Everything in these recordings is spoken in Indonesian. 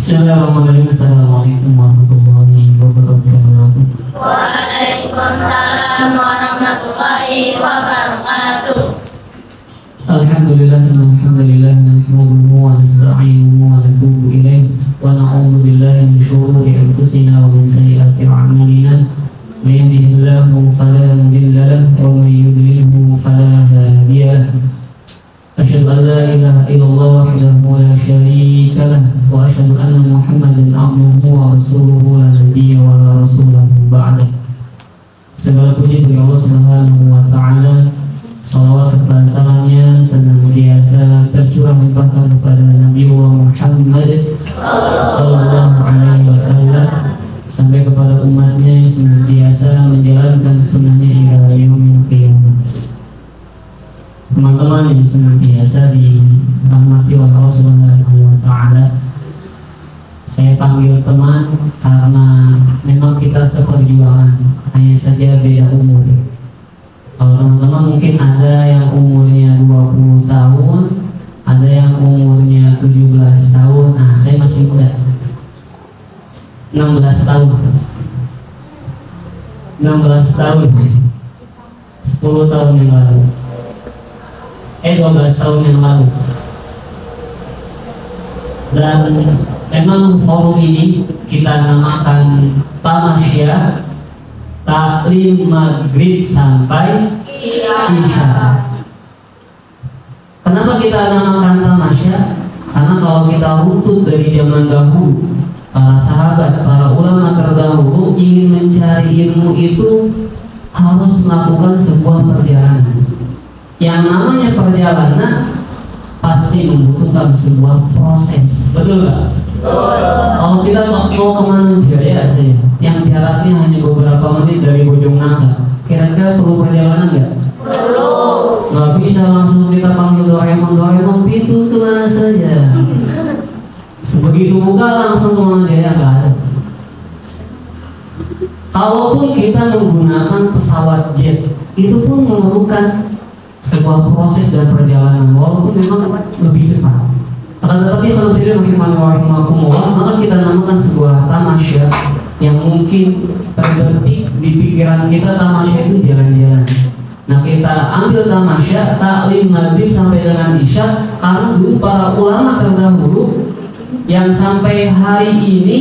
Bismillahirrahmanirrahim. Assalamualaikum warahmatullahi wabarakatuh. Waalaikumsalam warahmatullahi wabarakatuh. Alhamdulillah nahmaduhu wa nasta'inuhu wa natubu ilaih wa na'udzu billahi min shururi anfusina wa min sayyiati a'malina. May yahdihillahu fala mudilla lahu wa may yudlilhu fala hadiya lahu. Asyhadu an la ilaha illallah wahdahu la syarika lahu wa asyhadu anna Muhammadan abduhu wa rasuluhu la nabiyya wa la rasulahu ba'dah. Segala puji bagi Allah Subhanahu wa taala. Salawat serta salamnya senantiasa tercurah limpahkan kepada Nabi Muhammad sallallahu alaihi wasallam sampai kepada umatnya yang senantiasa menjalankan sunnahnya hingga yaumil qiyamah. Teman-teman yang senantiasa dirahmati oleh Allah Subhanahu wa taala, saya panggil teman karena memang kita seperjuangan, hanya saja beda umur. Kalau teman-teman mungkin ada yang umurnya 20 tahun, ada yang umurnya 17 tahun. Nah, saya masih muda, 16 tahun 10 tahun yang lalu 12 tahun yang lalu. Dan memang forum ini kita namakan Tamasya, taklim maghrib sampai isya. Kenapa kita namakan tamasya? Karena kalau kita runtut dari zaman dahulu, para sahabat, para ulama terdahulu ingin mencari ilmu itu harus melakukan sebuah perjalanan. Yang namanya perjalanan pasti membutuhkan sebuah proses, betul nggak? Kalau kita mau ke Manujaya saja, yang jaraknya hanya beberapa menit dari Bojongnangka, kira-kira perlu perjalanan nggak? Perlu. Nggak bisa langsung kita panggil Doraemon pintu kemana saja. Sebegitu buka langsung ke Manujaya, nggak ada. Kalaupun kita menggunakan pesawat jet, itu pun memerlukan sebuah proses dan perjalanan, walaupun memang lebih cepat. Akan tetapi kalau tidak rahimakumullah, maka kita namakan sebuah tamasya yang mungkin terbetik di pikiran kita. Tamasya itu jalan-jalan. Nah, kita ambil tamasya taklim maghrib sampai dengan isya karena dulu para ulama terdahulu yang sampai hari ini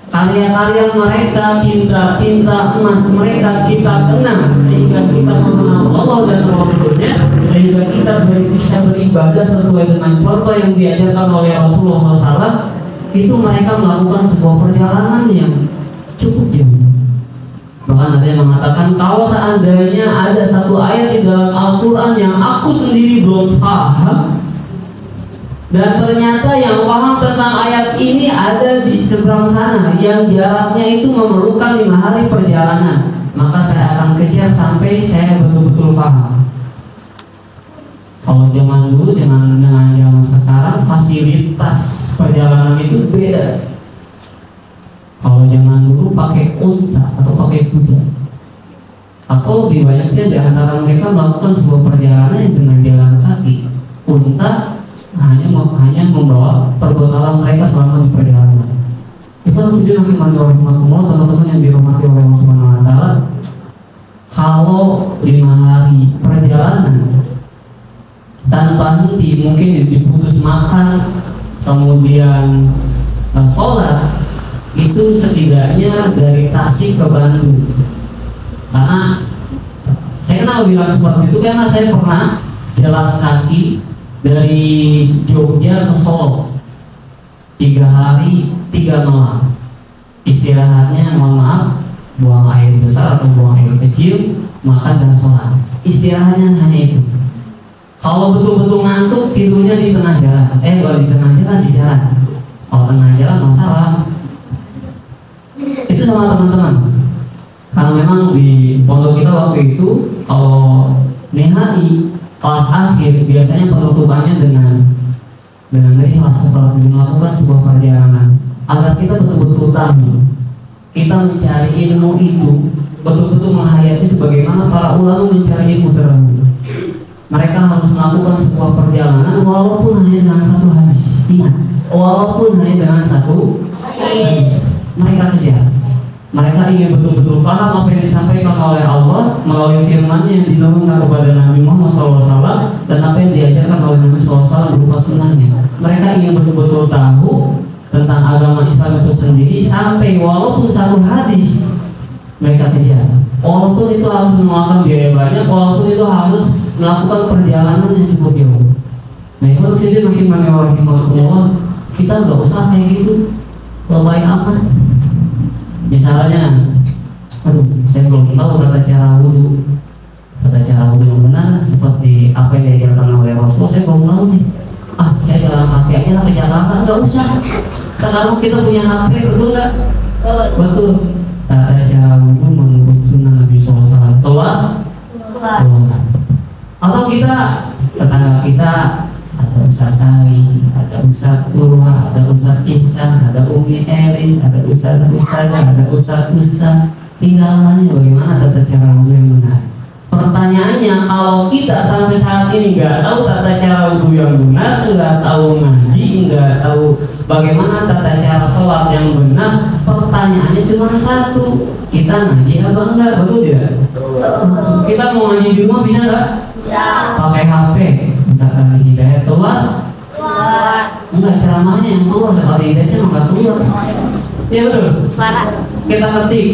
karya-karya mereka, tinta-tinta emas mereka kita kenang, sehingga kita mengenal Allah dan Rasulnya, sehingga kita bisa beribadah sesuai dengan contoh yang diajarkan oleh Rasulullah SAW. Itu mereka melakukan sebuah perjalanan yang cukup jauh. Bahkan ada yang mengatakan, kalau seandainya ada satu ayat di dalam Al-Quran yang aku sendiri belum paham, dan ternyata yang paham tentang ayat ini ada di seberang sana yang jaraknya itu memerlukan 5 hari perjalanan, maka saya akan kejar sampai saya betul-betul paham. Kalau zaman dulu dengan zaman sekarang, fasilitas perjalanan itu beda. Kalau zaman dulu pakai unta atau pakai kuda, atau lebih banyaknya di antara mereka melakukan sebuah perjalanan dengan jalan kaki. Unta hanya membawa perbekalan mereka selama di perjalanan. Teman-teman yang dirahmati oleh Allah Subhanahu wa taala, kalau 5 hari perjalanan tanpa henti, mungkin diputus makan, kemudian sholat, itu setidaknya dari Tasik ke Bandung. Karena saya kenal bilang seperti itu karena saya pernah jalan kaki dari Jogja ke Solo 3 hari 3 malam. Istirahatnya, mohon maaf, buang air besar atau buang air kecil, makan dan sholat. Istirahatnya hanya itu. Kalau betul-betul ngantuk, tidurnya di tengah jalan. Kalau di tengah jalan, di jalan. Kalau tengah jalan, masalah. Itu sama teman-teman. Karena memang di pondok kita waktu itu, kalau nihai kelas akhir biasanya penutupannya dengan ikhlas, seperti melakukan sebuah perjalanan agar kita betul-betul tahu, kita mencari ilmu itu betul-betul menghayati sebagaimana para ulama mencari ilmu terdahulu. Mereka harus melakukan sebuah perjalanan walaupun hanya dengan 1 hadis. Ingat, walaupun hanya dengan satu hadis. Mereka kejar. Mereka ingin betul-betul paham apa yang disampaikan oleh Allah melalui firman yang diturunkan kepada Nabi Muhammad SAW dan apa yang diajarkan oleh Nabi SAW berupa sunnahnya. Mereka ingin betul-betul tahu tentang agama Islam itu sendiri sampai walaupun satu hadis mereka kejar. Walaupun itu harus memakan biaya banyak, walaupun itu harus melakukan perjalanan yang cukup jauh. Nah, kalau jadi rahimahullah, kita nggak usah kayak gitu, lebay amat. Misalnya, aduh, saya belum tahu tata cara wudhu yang benar seperti apa yang diajarkan oleh Rasul. Saya belum tahu nih. Saya jalan kaki aja lah ke Jakarta, nggak usah. Sekarang kita punya HP, betul nggak? Betul. Tata cara wudhu menurut sunnah Nabi SAW. Telah. Atau kita, tetangga kita, ada Ustaz Ali, ada Ustaz Urwa, ada Ustaz Ihsan, ada Umi Elis, ada Ustaz, ada Ustaz. Tinggal nanya bagaimana tata cara wudhu yang benar. Pertanyaannya, kalau kita sampai saat ini nggak tahu tata cara wudhu yang benar, nggak tahu ngaji, nggak tahu bagaimana tata cara sholat yang benar, pertanyaannya cuma satu, kita ngaji apa enggak, betul tidak? Kita mau ngaji di rumah bisa nggak? Bisa. Pakai HP, misalkan hidayah keluar? Enggak, ceramahnya yang keluar, sekali hidayahnya nggak keluar. Iya betul. Kita ketik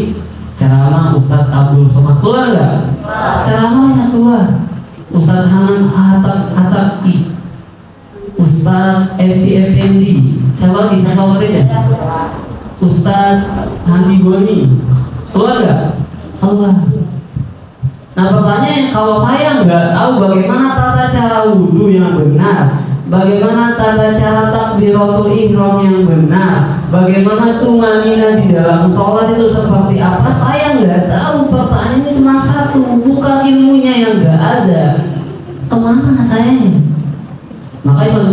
ceramah Ustadz Abdul Somad, keluar nggak? Ceramahnya keluar. Ustadz Hanan Ataki, Ustadz Epi Effendi, siapa lagi? Siapa ya? Ustadz Handi Boni, keluar nggak? Keluar. Nah, pertanyaan, kalau saya nggak tahu bagaimana tata cara wudhu yang benar, bagaimana tata cara takbiratul ihram yang benar, bagaimana tumanina di dalam sholat itu seperti apa, saya nggak tahu. Pertanyaannya cuma satu, bukan ilmunya yang nggak ada, kemana sayanya? Makanya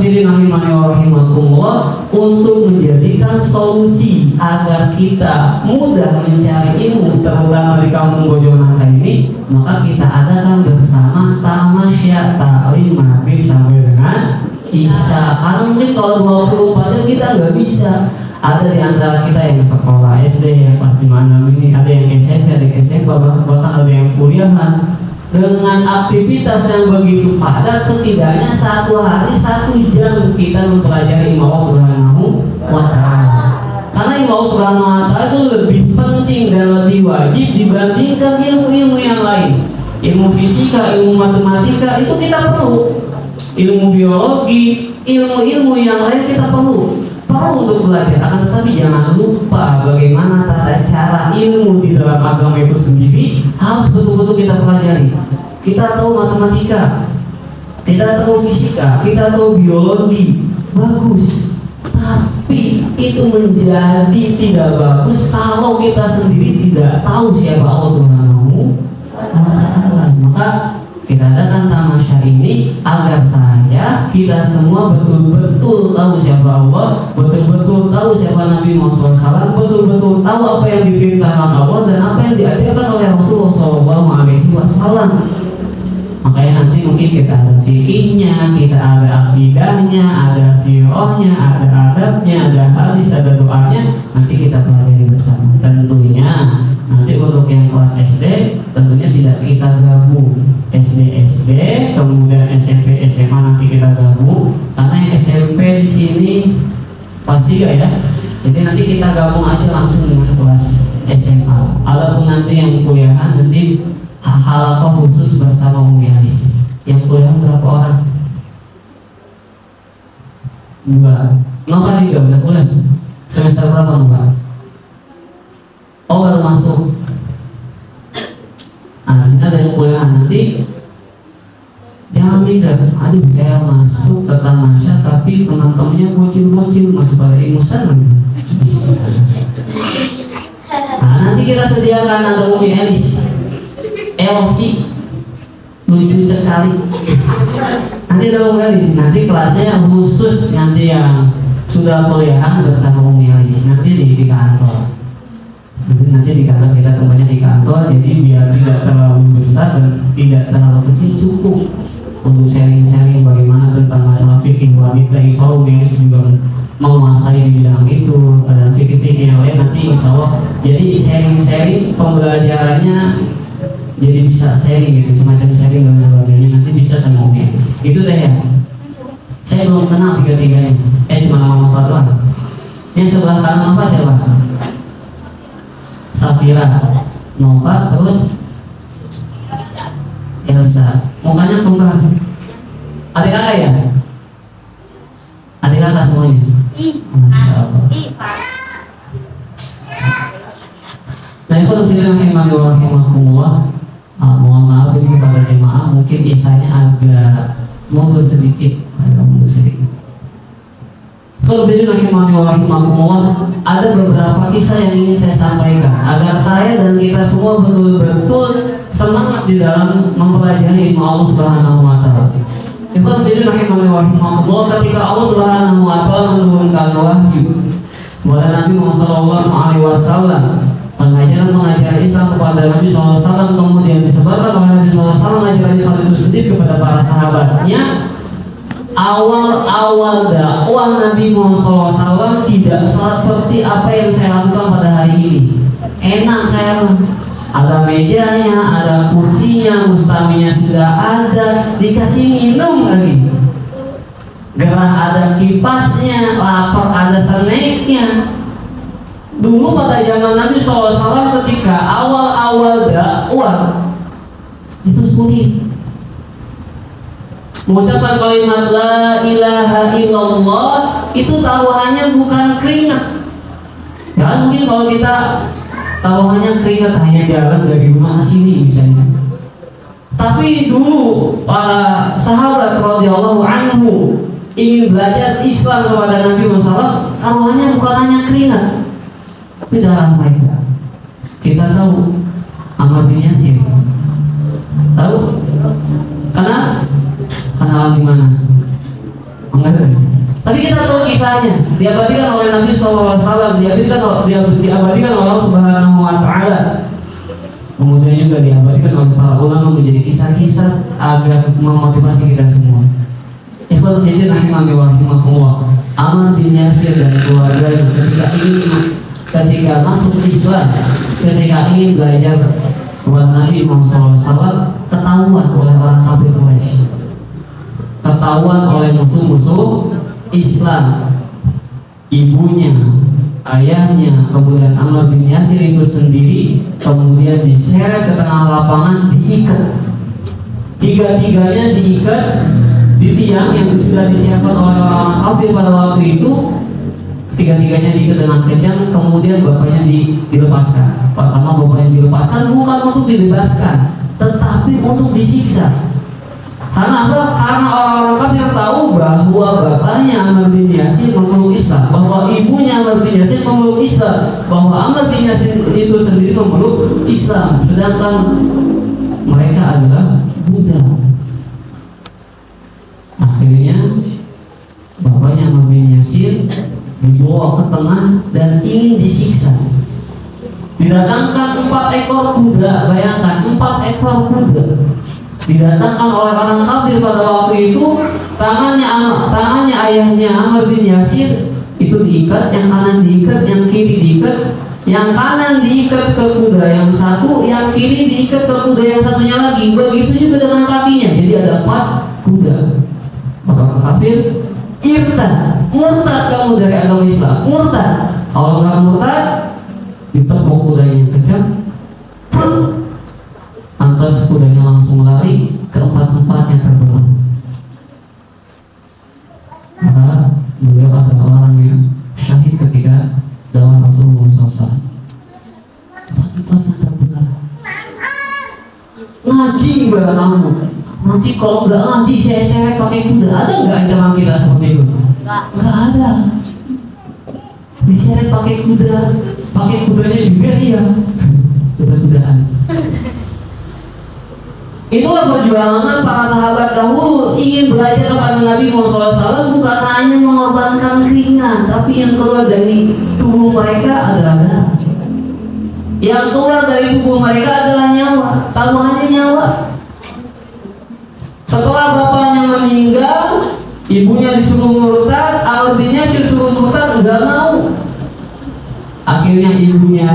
rahimahullah, untuk menjadikan solusi agar kita mudah mencari ilmu, terutama di kampung Bojonegoro ini, maka kita adakan bersama tamasya ta'lim maghrib sampai dengan isya. Karena mungkin kalau 24 jam kita nggak bisa. Ada di antara kita yang sekolah SD, yang kelas 5-6 ini, ada yang SMP, ada yang SMP, bahkan ada yang kuliahan. Dengan aktivitas yang begitu padat, setidaknya satu hari 1 jam kita mempelajari ilmu Allah Subhanahu wa Ta'ala. Karena ilmu Allah Subhanahu wa Ta'ala itu lebih penting dan lebih wajib dibandingkan ilmu-ilmu yang lain. Ilmu fisika, ilmu matematika itu kita perlu. Ilmu biologi, ilmu-ilmu yang lain kita perlu untuk belajar. Akan tetapi jangan lupa bagaimana tata cara ilmu di dalam agama itu sendiri harus betul-betul kita pelajari. Kita tahu matematika, kita tahu fisika, kita tahu biologi, bagus. Tapi itu menjadi tidak bagus kalau kita sendiri tidak tahu siapa Allah Subhanahu wa Ta'ala. Maka kita adakan tamasya ini agar kita semua betul-betul tahu siapa Allah, betul-betul tahu siapa Nabi Muhammad SAW, betul-betul tahu apa yang diperintahkan Allah dan apa yang diajarkan oleh Rasulullah SAW. Makanya nanti mungkin kita ada fikihnya, kita ada akidahnya, ada sirahnya, ada adabnya, ada hadis, ada doanya. Nanti kita pelajari bersama. Tentunya nanti untuk yang kelas SD tentunya tidak kita gabung SD, kemudian SMP, SMA nanti kita gabung, karena yang SMP di sini kelas 3 ya. Jadi nanti kita gabung aja langsung dengan kelas SMA. Adapun nanti yang kuliahan nanti halaqah khusus bersama Umi Alis. Yang kuliah berapa orang? 2. Nova juga udah kuliah. Semester berapa Nova? Oh, baru masuk. Nah, sini ada yang kuliah nanti. Jangan minder, aduh saya masuk ke tamasya tapi teman-temannya bocil-bocil masih pada ingusan lagi. Nah, nanti kita sediakan ada Umi Elis, LC, lucu sekali. Nanti ada Umi Elis, nanti kelasnya khusus nanti yang sudah kuliahan bersama Umi Elis nanti di kantor. Nanti di kantor kita tempatnya di kantor, jadi biar tidak terlalu besar dan tidak terlalu kecil, cukup untuk sharing-sharing bagaimana tentang masalah fikih wanita. Insya Allah juga menguasai di bidang itu, ada fikih-fikih yang lain nanti insya Allah. Jadi sharing-sharing pembelajarannya jadi bisa sharing gitu, semacam sharing dan sebagainya, nanti bisa sama guys. Itu deh ya. Saya belum kenal tiga-tiganya. Cuma nama Fatwa. Yang sebelah kanan Nova siapa? Safira, Nova, terus Elsa. Mukanya tunggal. Adik kakak ya? Adik kakak semuanya? Masya Allah. Nah, ikhwan fillah rahimani wa rahimakumullah. Mohon maaf ini kepada jemaah, mungkin isanya agak mundur sedikit. Ikhwan fillah rahimani wa rahimakumullah. Ada beberapa kisah yang ingin saya sampaikan agar saya dan kita semua betul-betul semangat di dalam mempelajari ilmu Allah Subhanahu wa taala. Ikhwan fillah rahimani wa rahimakumullah, ketika Allah Subhanahu wa taala menurunkan wahyu kepada Nabi Muhammad sallallahu alaihi wasallam, pengajaran Islam kepada Nabi SAW, kemudian disebarkan oleh Nabi SAW ajaran Islam itu sendiri kepada para sahabatnya. Awal-awal dakwah Nabi Muhammad SAW tidak seperti apa yang saya lakukan pada hari ini. Enak saya, ada mejanya, ada kursinya, mustaminya sudah ada, dikasih minum lagi, gerah ada kipasnya, lapar ada snacknya. Dulu pada zaman Nabi SAW ketika awal-awal dakwah itu sulit. Mengucapkan kalimat la ilaha illallah itu taruhannya bukan keringat. Ya kan, mungkin kalau kita taruhannya keringat hanya jalan dari rumah ke sini misalnya. Tapi dulu para sahabat radhiyallahu anhu ingin belajar Islam kepada Nabi Muhammad SAW, taruhannya bukan hanya keringat, tapi darah mereka. Kita tahu Ammar bin Yasir, tahu? Kenal di mana? Enggak. Tapi kita tahu kisahnya. Diabadikan oleh Nabi SAW, diabadikan oleh Allah Subhanahu wa taala. Kemudian juga diabadikan oleh para ulama menjadi kisah-kisah agar memotivasi kita semua. Ikhwan fillah rahimani wa rahimakumullah. Ammar bin Yasir dan keluarganya ketika masuk Islam, ketika ingin belajar kepada Nabi Muhammad SAW, ketahuan oleh orang kafir Quraisy, ketahuan oleh musuh-musuh Islam, ibunya, ayahnya, kemudian Ammar bin Yasir itu sendiri, kemudian diseret ke tengah lapangan, diikat. Tiga-tiganya diikat di tiang yang sudah disiapkan oleh orang kafir pada waktu itu. Tiga-tiganya diikat dengan kejam, kemudian bapaknya dilepaskan. Pertama bapaknya dilepaskan bukan untuk dibebaskan, tetapi untuk disiksa. Karena apa? Karena orang-orang kafir tahu bahwa bapaknya Ammar bin Yasir memeluk Islam, bahwa ibunya Ammar bin Yasir memeluk Islam, bahwa Ammar bin Yasir itu sendiri memeluk Islam, sedangkan mereka adalah budak. Akhirnya bapaknya Ammar bin Yasir dibawa ke tengah dan ingin disiksa. Didatangkan 4 ekor kuda, bayangkan 4 ekor kuda didatangkan oleh orang kafir pada waktu itu. Tangannya ayahnya Ammar bin Yasir itu diikat, yang kanan diikat, yang kiri diikat, yang kanan diikat ke kuda yang satu, yang kiri diikat ke kuda yang satunya lagi. Begitu juga dengan kakinya. Jadi ada 4 kuda. Orang kafir irtad, murtad kamu dari agama Islam, murtad. Kalau nggak murtad, ditepuk kudanya kejam, lantas kudanya langsung lari ke 4-4 yang terbelah. Maka beliau adalah orang yang syahid ketika dalam Rasulullah SAW. 4 yang terbelah. Ngaji barang kamu. Nanti kalau nggak ngaji saya seret pakai kuda. Ada nggak ancaman kita seperti itu? Nggak ada. Diseret pakai kuda, pakai kudanya juga ya. Kuda-kudaan. Itulah perjuangan para sahabat dahulu ingin belajar kepada Nabi Muhammad SAW, bukan hanya mengorbankan keringat, tapi yang keluar dari tubuh mereka adalah darah. Yang keluar dari tubuh mereka adalah nyawa, taruhannya nyawa. Setelah bapaknya meninggal, ibunya disuruh murtad, Ammar bin Yasir disuruh murtad. Akhirnya ibunya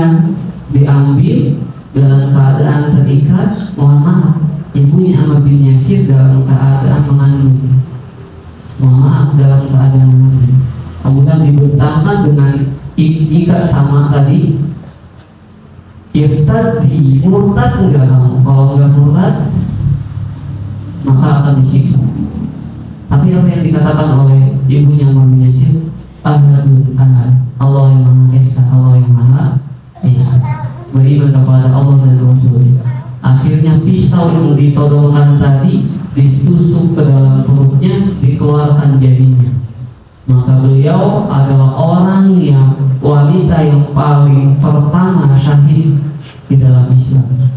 diambil dalam keadaan terikat. Mohon maaf, ibunya Ammar bin Yasir dalam keadaan mengandung. Mohon maaf, dalam keadaan hamil. Kemudian dibentangkan dengan ikat sama tadi. Irtadi, murtad enggak kamu? Kalau enggak murtad, maka akan disiksa. Tapi apa yang dikatakan oleh ibunya Ammar bin Yasir? Ahadun ahad, Allah yang Maha Esa, Allah yang Maha Esa. Beriman kepada Allah dan Rasulnya. Akhirnya pisau yang ditodongkan tadi ditusuk ke dalam perutnya, dikeluarkan jadinya. Maka beliau adalah orang yang wanita yang paling pertama syahid di dalam Islam.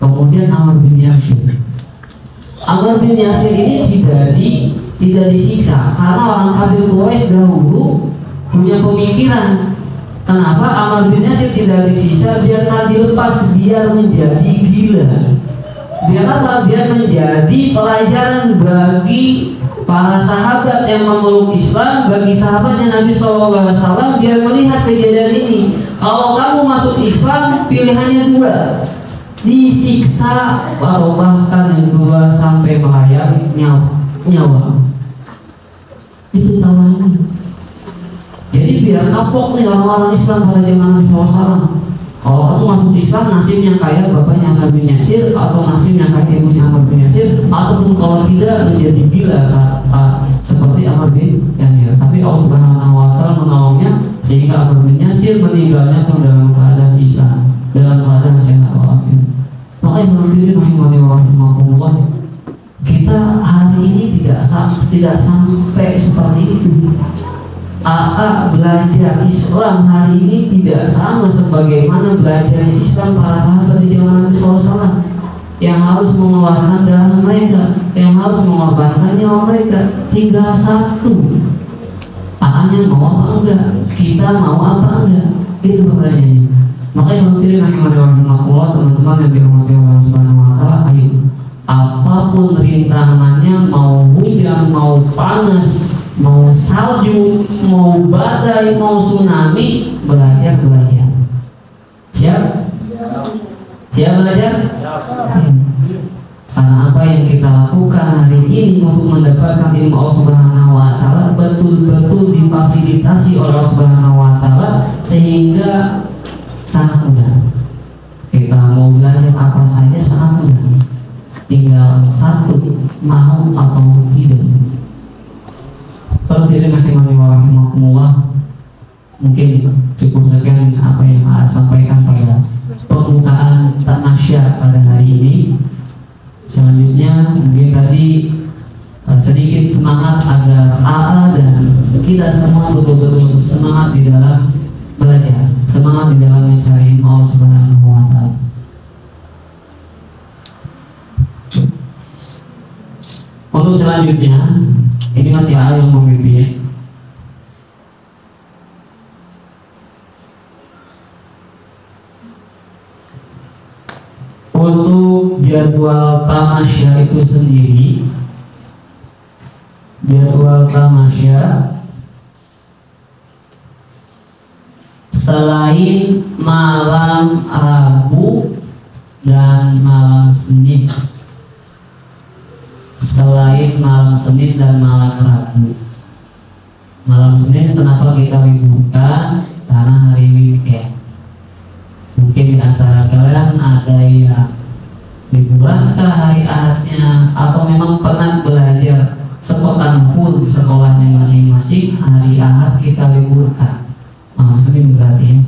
Kemudian Ammar bin Yasir. Ammar bin Yasir ini tidak disiksa karena orang kafir Quraisy dahulu punya pemikiran, kenapa Ammar bin Yasir tidak disiksa, biarkan dilepas, biar menjadi gila. Biar apa? Biar menjadi pelajaran bagi para sahabat yang memeluk Islam, bagi sahabatnya Nabi SAW, biar melihat kejadian ini. Kalau kamu masuk Islam, pilihannya dua: disiksa atau bahkan yang kedua sampai melayang nyawa. Itu tawarannya. Jadi biar kapok nih orang-orang Islam pada zaman Nabi SAW. Kalau kamu masuk Islam, nasibnya kayak bapaknya Ammar bin Yasir, atau nasibnya kayak ibunya Ammar bin Yasir, ataupun kalau tidak menjadi gila seperti Ammar bin Yasir. Tapi Allah Subhanahu wa Ta'ala menolongnya sehingga Ammar bin Yasir meninggalnya pun dalam keadaan Islam, dalam keadaan sehat walafiat. Maka yang berfirman rahimani wa rahimakumullah, kita hari ini tidak sampai seperti itu. Belajar Islam hari ini tidak sama sebagaimana belajarnya Islam para sahabat di zaman Nabi SAW, yang harus mengeluarkan darah mereka, yang harus mengorbankan nyawa mereka. Tinggal satu, nya mau apa enggak, kita mau apa enggak, itu pertanyaannya. Makanya kalau film rahimahullah, teman-teman yang dirahmati Allah Subhanahu wa Ta'ala, ayo, apapun rintangannya, mau hujan, mau panas, mau salju, mau badai, mau tsunami, belajar. Siap? Siap belajar? Ya. Karena apa yang kita lakukan hari ini untuk mendapatkan ilmu Allah Subhanahu wa Ta'ala betul-betul difasilitasi oleh Allah Subhanahu wa Ta'ala, sehingga sangat mudah. Kita mau belajar apa saja sangat mudah. Tinggal satu, mau atau tidak. Kalau tidak rahimakumullah, mungkin cukup sekian apa yang saya sampaikan pada pembukaan tamasya pada hari ini. Selanjutnya mungkin tadi sedikit semangat agar AA dan kita semua betul-betul semangat di dalam belajar, semangat di dalam mencari Allah Subhanahu wa Ta'ala. Untuk selanjutnya, ini masih AA yang memimpin. Untuk jadwal tamasya itu sendiri, jadwal tamasya selain malam Rabu dan malam Senin, selain malam Senin dan malam Rabu. Malam Senin kenapa kita liburkan? Karena hari weekend. Mungkin di antara kalian ada yang liburan ke hari Ahadnya, atau memang pernah belajar sepekan full di sekolahnya masing-masing. Hari Ahad kita liburkan, malam Senin berarti ya.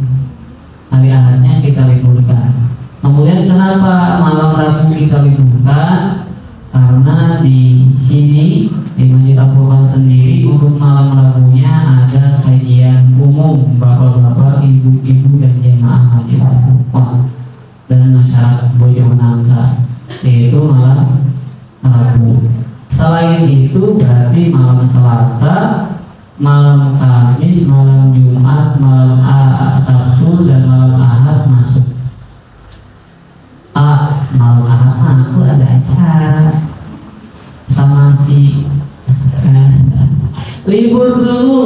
Hari Ahadnya kita liburkan. Kemudian kenapa malam Rabu kita liburkan? Karena di sini di Masjid Al-Furqan sendiri untuk malam Rabunya ada kajian umum bapak-bapak, ibu-ibu dan jemaah Masjid Al-Furqan dan masyarakat Bojonegoro, yaitu malam Rabu. Selain itu berarti malam Selasa, malam Kamis, malam Jumat, malam Sabtu dan malam Ahad masuk. Malam Ahad aku ada acara sama si libur dulu,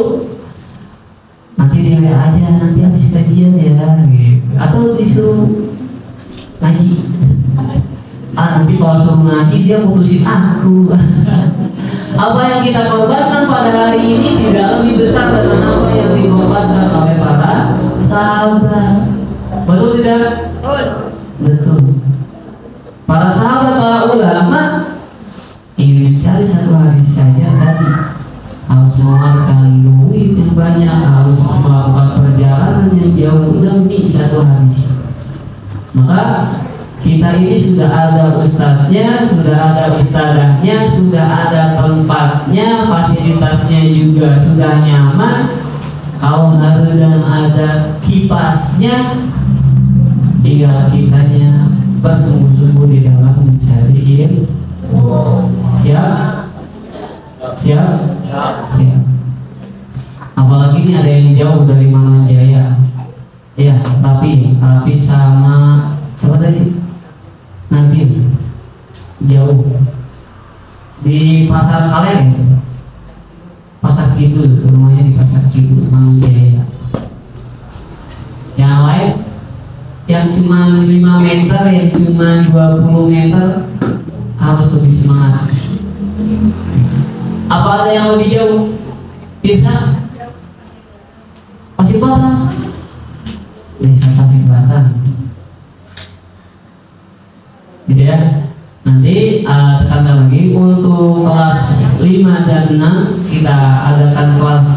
nanti nanti di WA aja, nanti habis kajian ya gitu. Atau disuruh ngaji, nanti kalau suruh ngaji dia putusin aku. Apa yang kita korbankan pada hari ini tidak lebih besar dengan apa yang dikorbankan oleh para sahabat. Betul tidak? Betul. Para sahabat, para ulama ingin mencari satu hadis saja tadi harus mengeluarkan duit yang banyak, harus melakukan perjalanan yang jauh demi satu hadis. Maka kita ini sudah ada ustadznya, sudah ada ustadzahnya, sudah ada tempatnya, fasilitasnya juga sudah nyaman. Kalau hadang ada kipasnya, tinggal kitanya bersungguh-sungguh di dalam mencari ilmu. Siap? Siap? Siap. Apalagi ini ada yang jauh dari Manganjaya. Ya, Rapi sama siapa tadi? Nabil. Jauh. Di Pasar Kalen itu. Pasar Kidul, rumahnya di Pasar Kidul, Manganjaya. Yang lain yang cuma 5 meter, yang cuma 20 meter harus lebih semangat. Apa ada yang lebih jauh? Bisa? Pasir Batan. Desa Pasir Batan. Gitu ya. Nanti tekankan lagi untuk kelas 5 dan 6 kita adakan kelas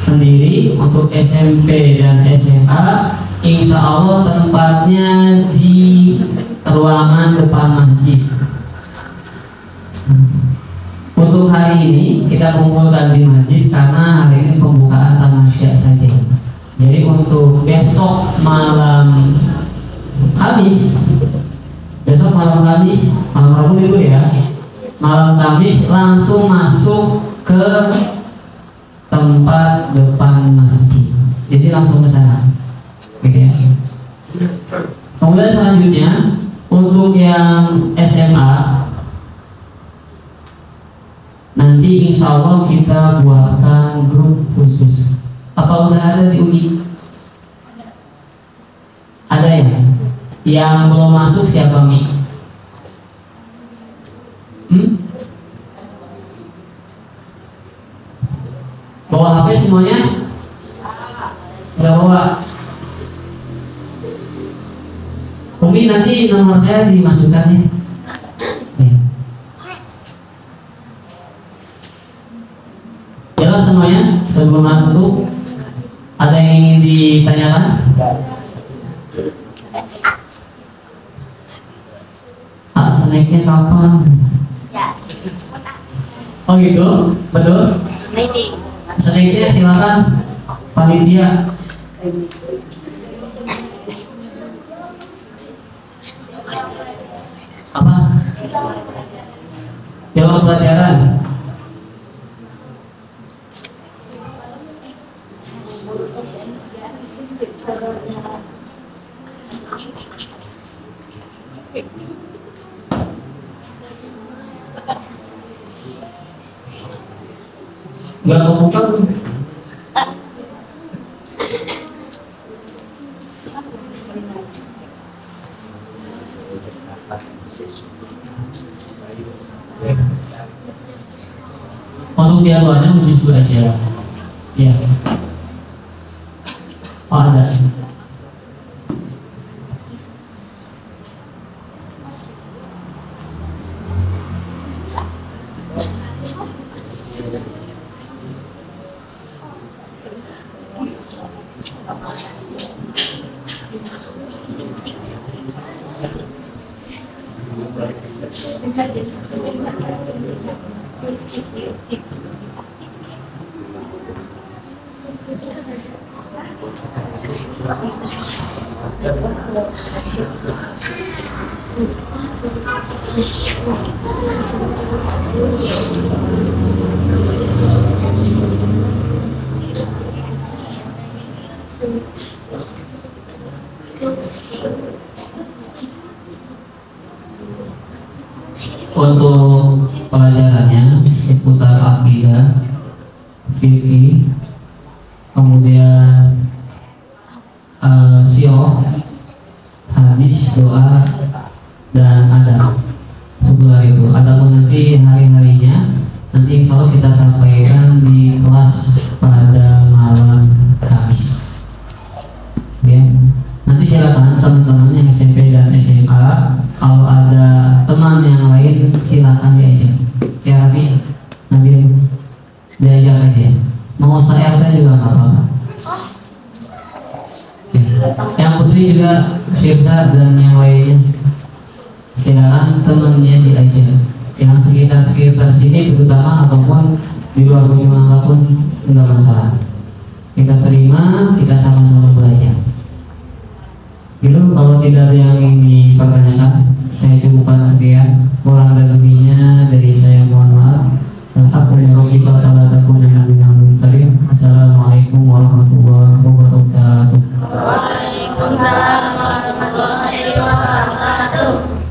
sendiri. Untuk SMP dan SMA insya Allah tempatnya di ruangan depan masjid. Untuk hari ini kita kumpulkan di masjid karena hari ini pembukaan tamasya saja. Jadi untuk besok malam Kamis, malam Rabu Minggu ya, malam Kamis langsung masuk ke tempat depan masjid. Jadi langsung ke sana. Oke ya. Kemudian selanjutnya untuk yang SMA nanti insya Allah kita buatkan grup khusus. Apa udah ada di Uni? Ada ya? Yang belum masuk siapa Mi? Bawa HP semuanya? Enggak bawa. Umi nanti nomor saya dimasukkan ya. Jelas semuanya? Sebelum tutup, ada yang ingin ditanyakan? Snacknya kapan? Ya. Oh gitu? Betul? Snacknya silakan panitia. Apa? Jawab pelajaran. Gak kebuka tuh. Untuk dialuannya menyusul aja. Ya. Oh ada. Untuk pelajarannya seputar akidah, fikih, kemudian juga nggak apa-apa. Ya. Yang putri juga Syirsa dan yang lainnya silakan temannya diajak. Yang sekitar sini terutama ataupun di luar Banyuwangi pun nggak masalah. Kita terima, kita sama-sama belajar. Gitu, kalau tidak ada yang ingin dipertanyakan, saya cukupkan sekian. Kurang dan lebihnya dari saya mohon maaf. Assalamualaikum warahmatullahi wabarakatuh. Waalaikumsalam warahmatullahi wabarakatuh.